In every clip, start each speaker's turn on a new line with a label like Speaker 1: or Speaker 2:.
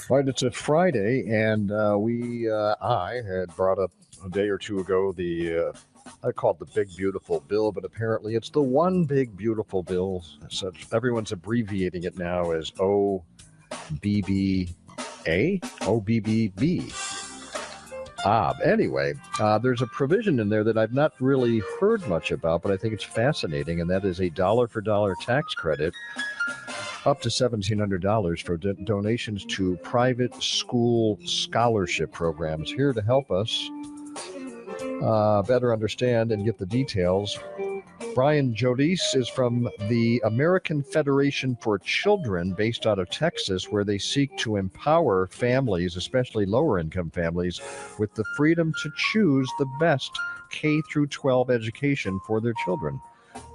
Speaker 1: Right, it's a Friday, and I had brought up a day or two ago I called the Big Beautiful Bill, but apparently it's the One Big Beautiful Bill. Such everyone's abbreviating it now as OBBA, OBBB. Anyway, there's a provision in there that I've not really heard much about, but I think it's fascinating, and that is a dollar for dollar tax credit up to $1,700 for donations to private school scholarship programs. Here to help us better understand and get the details, Brian Jodice is from the American Federation for Children based out of Texas, where they seek to empower families, especially lower income families, with the freedom to choose the best K through 12 education for their children.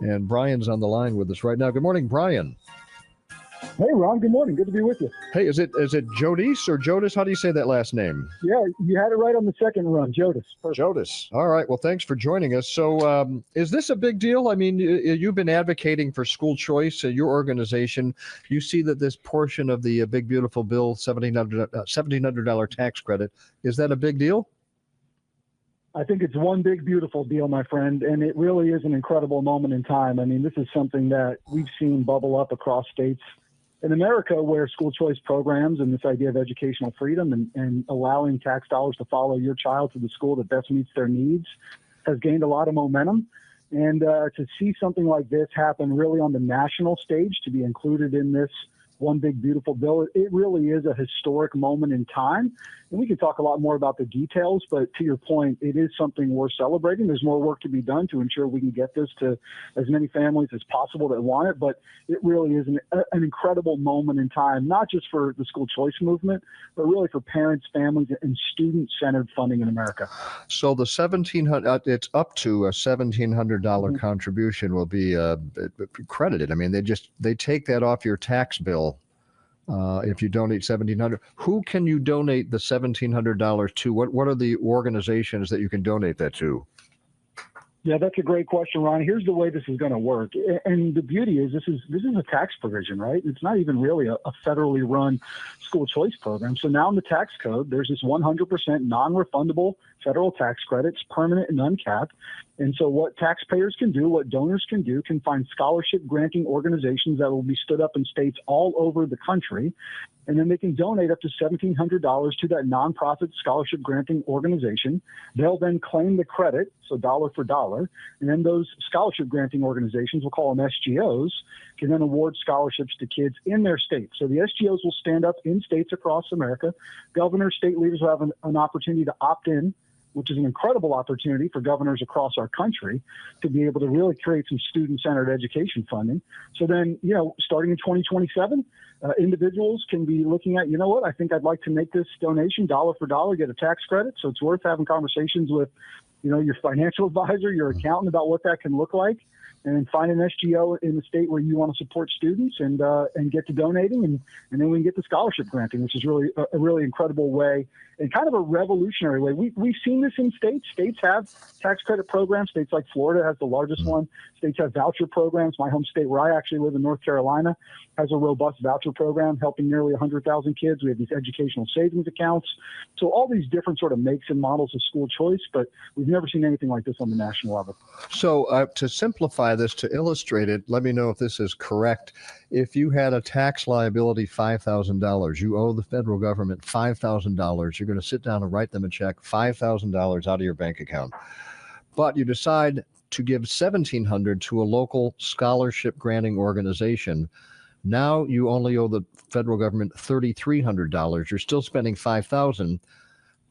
Speaker 1: And Brian's on the line with us right now. Good morning, Brian.
Speaker 2: Hey, Ron. Good morning. Good to be with you.
Speaker 1: Hey, is it Jodice or Jodice? How do you say that last name?
Speaker 2: Yeah, you had it right on the second run, Jodice. Perfect.
Speaker 1: Jodice. All right. Well, thanks for joining us. So is this a big deal? I mean, you've been advocating for school choice, your organization. You see that this portion of the Big Beautiful Bill, $1,700 tax credit, is that a big deal?
Speaker 2: I think it's one big, beautiful deal, my friend, and it really is an incredible moment in time. I mean, this is something that we've seen bubble up across states in America, where school choice programs and this idea of educational freedom and allowing tax dollars to follow your child to the school that best meets their needs has gained a lot of momentum. And to see something like this happen really on the national stage, to be included in this one big, beautiful bill, it really is a historic moment in time. And we can talk a lot more about the details, but to your point, it is something worth celebrating. There's more work to be done to ensure we can get this to as many families as possible that want it, but it really is an incredible moment in time, not just for the school choice movement, but really for parents, families, and student-centered funding in America.
Speaker 1: So the it's up to a $1,700 contribution will be credited. I mean, they take that off your tax bill. If you donate $1,700, who can you donate the $1,700 to? What are the organizations that you can donate that to?
Speaker 2: Yeah, that's a great question, Ron. Here's the way this is going to work. And the beauty is this is a tax provision, right? It's not even really a federally run school choice program. So now in the tax code, there's this 100% non-refundable federal tax credit. It's permanent and uncapped. And so what taxpayers can do, what donors can find scholarship granting organizations that will be stood up in states all over the country. And then they can donate up to $1,700 to that nonprofit scholarship granting organization. They'll then claim the credit, so dollar for dollar. And then those scholarship granting organizations, we'll call them SGOs, can then award scholarships to kids in their state. So the SGOs will stand up in states across America. Governors, state leaders will have an opportunity to opt in, which is an incredible opportunity for governors across our country to be able to really create some student-centered education funding. So then, starting in 2027, individuals can be looking at, I think I'd like to make this donation dollar for dollar, get a tax credit. So it's worth having conversations with, your financial advisor, your accountant about what that can look like, and then find an SGO in the state where you want to support students and get to donating, and then we can get to scholarship granting, which is really a really incredible way and kind of a revolutionary way. We've seen this in states. States have tax credit programs. States like Florida has the largest one. States have voucher programs. My home state, where I actually live in North Carolina, has a robust voucher program helping nearly 100,000 kids. We have these educational savings accounts. So all these different sort of makes and models of school choice, but we've never seen anything like this on the national level.
Speaker 1: So to simplify this, to illustrate it, let me know if this is correct. If you had a tax liability, $5,000, you owe the federal government $5,000. You're going to sit down and write them a check, $5,000 out of your bank account. But you decide to give $1,700 to a local scholarship granting organization. Now you only owe the federal government $3,300. You're still spending $5,000,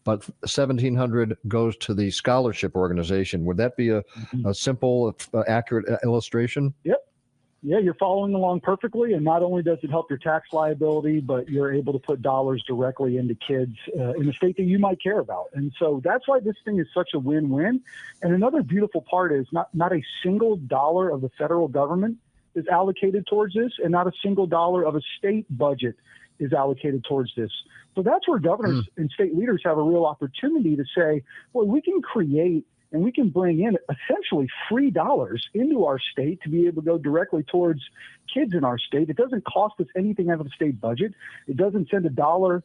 Speaker 1: but $1,700 goes to the scholarship organization. Would that be a simple, accurate illustration?
Speaker 2: Yep. Yeah, you're following along perfectly. And not only does it help your tax liability, but you're able to put dollars directly into kids in the state that you might care about. And so that's why this thing is such a win-win. And another beautiful part is not a single dollar of the federal government is allocated towards this, and not a single dollar of a state budget is allocated towards this. So that's where governors and state leaders have a real opportunity to say, well, we can create and we can bring in essentially free dollars into our state to be able to go directly towards kids in our state. It doesn't cost us anything out of the state budget. It doesn't send a dollar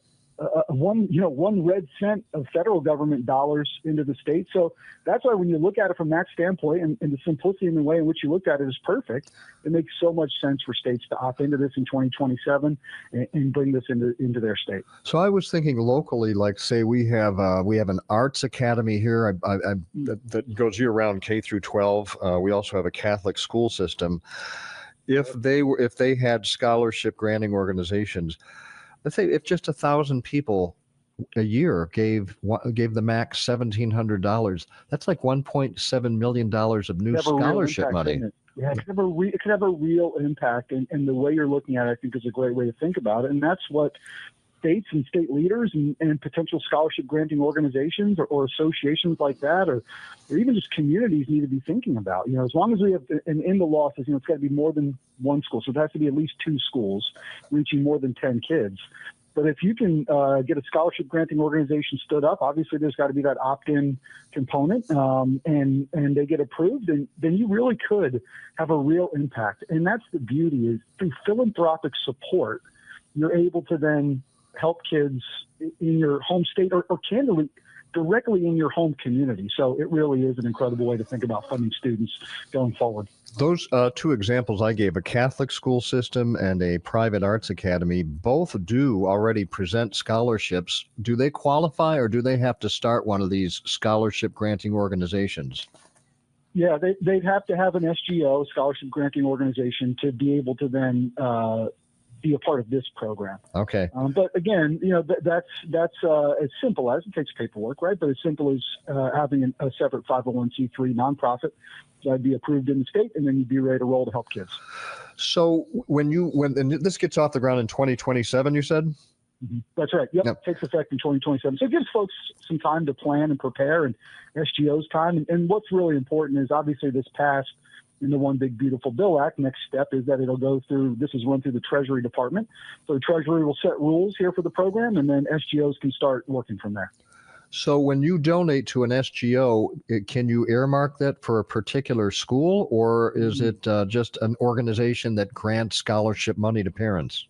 Speaker 2: one red cent of federal government dollars into the state. So that's why when you look at it from that standpoint, and the simplicity in the way in which you looked at it is perfect. It makes so much sense for states to opt into this in 2027 and bring this into their state.
Speaker 1: So I was thinking locally, like say we have an arts academy here that goes year round, K through 12. We also have a Catholic school system. If they had scholarship granting organizations, let's say if just 1,000 people a year gave the max $1,700, that's like $1.7 million of new scholarship money.
Speaker 2: Yeah, it could have a real impact, and the way you're looking at it, I think, is a great way to think about it. And that's what states and state leaders and potential scholarship granting organizations or associations like that, or even just communities need to be thinking about. As long as we have, and in the law says, it's got to be more than one school. So it has to be at least 2 schools reaching more than 10 kids. But if you can get a scholarship granting organization stood up, obviously there's got to be that opt-in component, and they get approved, and then you really could have a real impact. And that's the beauty, is through philanthropic support, you're able to then help kids in your home state or candidly directly in your home community. So it really is an incredible way to think about funding students going forward.
Speaker 1: Those 2 examples I gave, a Catholic school system and a private arts academy, both do already present scholarships. Do they qualify, or do they have to start one of these scholarship granting organizations?
Speaker 2: Yeah, they'd have to have an SGO, scholarship granting organization, to be able to then be a part of this program.
Speaker 1: Okay.
Speaker 2: But again, that's as simple as, it takes paperwork, right? But as simple as having a separate 501c3 nonprofit that'd be approved in the state, and then you'd be ready to roll to help kids.
Speaker 1: So when this gets off the ground in 2027, you said?
Speaker 2: Mm-hmm. That's right. Yep. Takes effect in 2027. So it gives folks some time to plan and prepare, and SGO's time. And what's really important is, obviously, this passed in the One Big Beautiful Bill Act. Next step is that it'll go through, this is run through the Treasury Department. So the Treasury will set rules here for the program, and then SGOs can start working from there.
Speaker 1: So when you donate to an SGO, can you earmark that for a particular school, or is it just an organization that grants scholarship money to parents?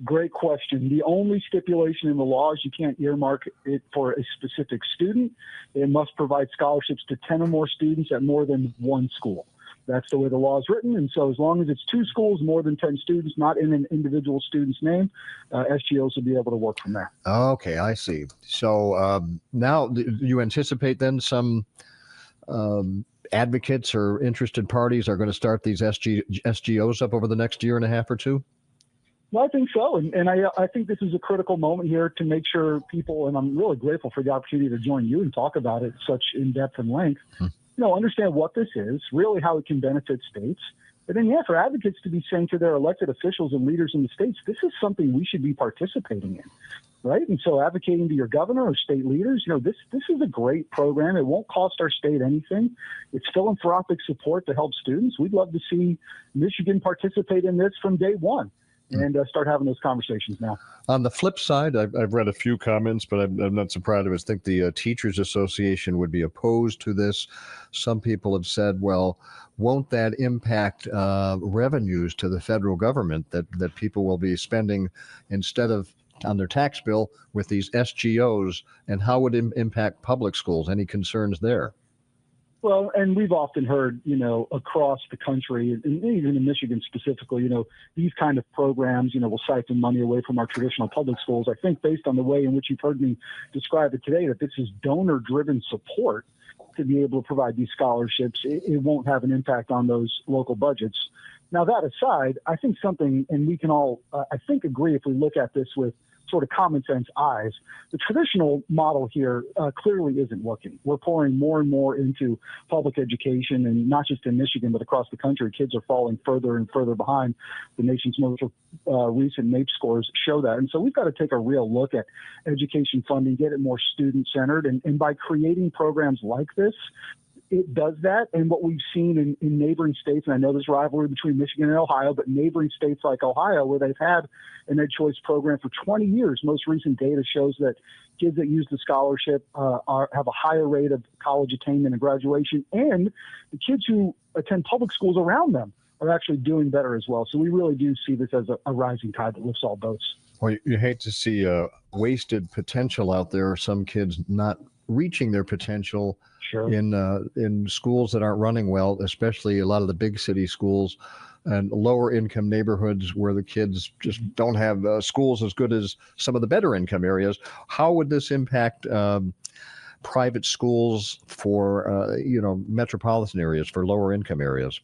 Speaker 2: Great question. The only stipulation in the law is you can't earmark it for a specific student. It must provide scholarships to 10 or more students at more than one school. That's the way the law is written. And so as long as it's 2 schools, more than 10 students, not in an individual student's name, SGOs will be able to work from there. Okay,
Speaker 1: I see. So now you anticipate then some advocates or interested parties are going to start these SGOs up over the next year and a half or 2?
Speaker 2: Well, I think so. And I think this is a critical moment here to make sure people, and I'm really grateful for the opportunity to join you and talk about it such in depth and length, understand what this is, really how it can benefit states. But then, for advocates to be saying to their elected officials and leaders in the states, this is something we should be participating in, right? And so advocating to your governor or state leaders, this is a great program. It won't cost our state anything. It's philanthropic support to help students. We'd love to see Michigan participate in this from day one. And start having those conversations now.
Speaker 1: On the flip side, I've read a few comments, but I'm not surprised. I think the Teachers Association would be opposed to this. Some people have said, well, won't that impact revenues to the federal government that people will be spending instead of on their tax bill with these SGOs? And how would it impact public schools? Any concerns there?
Speaker 2: Well, and we've often heard, across the country, and even in Michigan specifically, these kind of programs, will siphon money away from our traditional public schools. I think based on the way in which you've heard me describe it today, that this is donor-driven support to be able to provide these scholarships. It won't have an impact on those local budgets. Now, that aside, I think something, and we can all, I think, agree if we look at this with sort of common sense eyes, the traditional model here clearly isn't working. We're pouring more and more into public education, and not just in Michigan, but across the country. Kids are falling further and further behind. The nation's most recent NAEP scores show that. And so we've got to take a real look at education funding, get it more student-centered, and by creating programs like this, it does that. And what we've seen in neighboring states, and I know there's rivalry between Michigan and Ohio, but neighboring states like Ohio, where they've had an Ed Choice program for 20 years, most recent data shows that kids that use the scholarship have a higher rate of college attainment and graduation, and the kids who attend public schools around them are actually doing better as well. So we really do see this as a rising tide that lifts all boats.
Speaker 1: Well, you hate to see wasted potential out there. Some kids not reaching their potential
Speaker 2: Sure.
Speaker 1: in schools that aren't running well, especially a lot of the big city schools and lower income neighborhoods where the kids just don't have schools as good as some of the better income areas. How would this impact private schools for metropolitan areas, for lower income areas?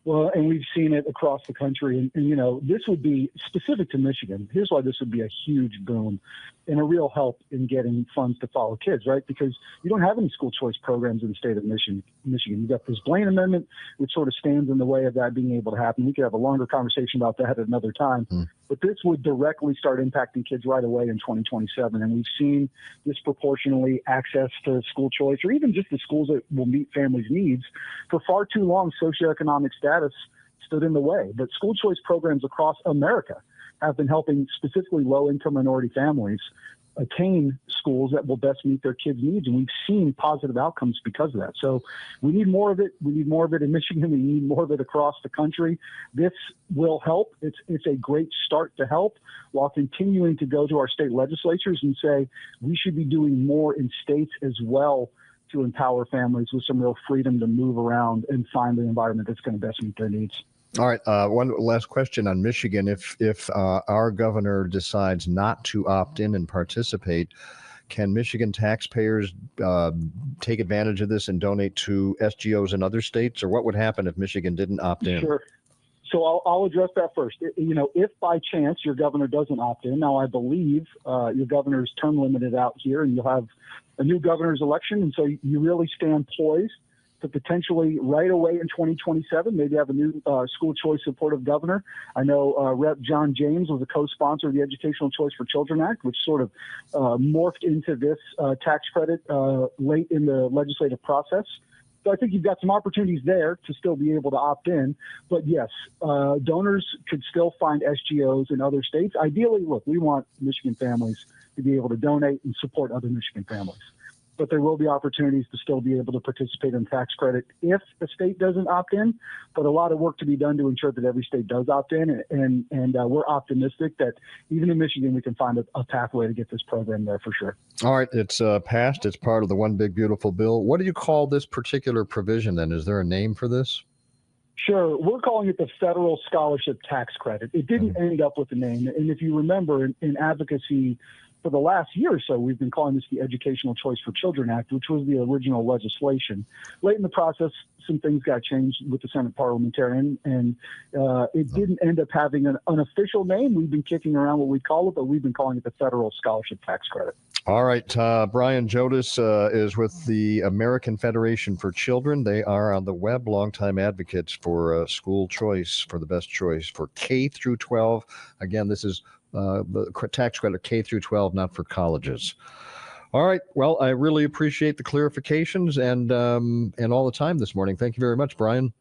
Speaker 2: Well, and we've seen it across the country. And this would be specific to Michigan. Here's why this would be a huge boom and a real help in getting funds to follow kids, right? Because you don't have any school choice programs in the state of Michigan. You've got this Blaine Amendment, which sort of stands in the way of that being able to happen. We could have a longer conversation about that at another time. But this would directly start impacting kids right away in 2027. And we've seen disproportionately access to school choice, or even just the schools that will meet families' needs. For far too long, socioeconomic status stood in the way. But school choice programs across America have been helping specifically low-income minority families attain schools that will best meet their kids' needs. And we've seen positive outcomes because of that. So we need more of it. We need more of it in Michigan. We need more of it across the country. This will help. It's a great start to help, while continuing to go to our state legislatures and say we should be doing more in states as well to empower families with some real freedom to move around and find the environment that's going to best meet their needs.
Speaker 1: All right. One last question on Michigan. If our governor decides not to opt in and participate, can Michigan taxpayers take advantage of this and donate to SGOs in other states? Or what would happen if Michigan didn't opt in?
Speaker 2: Sure. So I'll address that first. If by chance your governor doesn't opt in, now I believe your governor's term limited out here, and you'll have a new governor's election. And so you really stand poised to potentially right away in 2027, maybe have a new school choice supportive governor. I know Rep. John James was a co-sponsor of the Educational Choice for Children Act, which sort of morphed into this tax credit late in the legislative process. So I think you've got some opportunities there to still be able to opt in. But yes, donors could still find SGOs in other states. Ideally, look, we want Michigan families to be able to donate and support other Michigan families. But there will be opportunities to still be able to participate in tax credit if the state doesn't opt in. But a lot of work to be done to ensure that every state does opt in. And we're optimistic that even in Michigan, we can find a pathway to get this program there for sure.
Speaker 1: All right. It's passed. It's part of the One Big Beautiful Bill. What do you call this particular provision then? Is there a name for this?
Speaker 2: Sure. We're calling it the Federal Scholarship Tax Credit. It didn't end up with a name. And if you remember, in advocacy for the last year or so, we've been calling this the Educational Choice for Children Act, which was the original legislation. Late in the process, some things got changed with the Senate parliamentarian, and it didn't end up having an official name. We've been kicking around what we call it, but we've been calling it the Federal Scholarship Tax Credit.
Speaker 1: All right. Brian Jodice is with the American Federation for Children. They are on the web longtime advocates for school choice, for the best choice for K through 12. Again, this is the tax credit K through 12, not for colleges. All right. Well, I really appreciate the clarifications and all the time this morning. Thank you very much, Brian.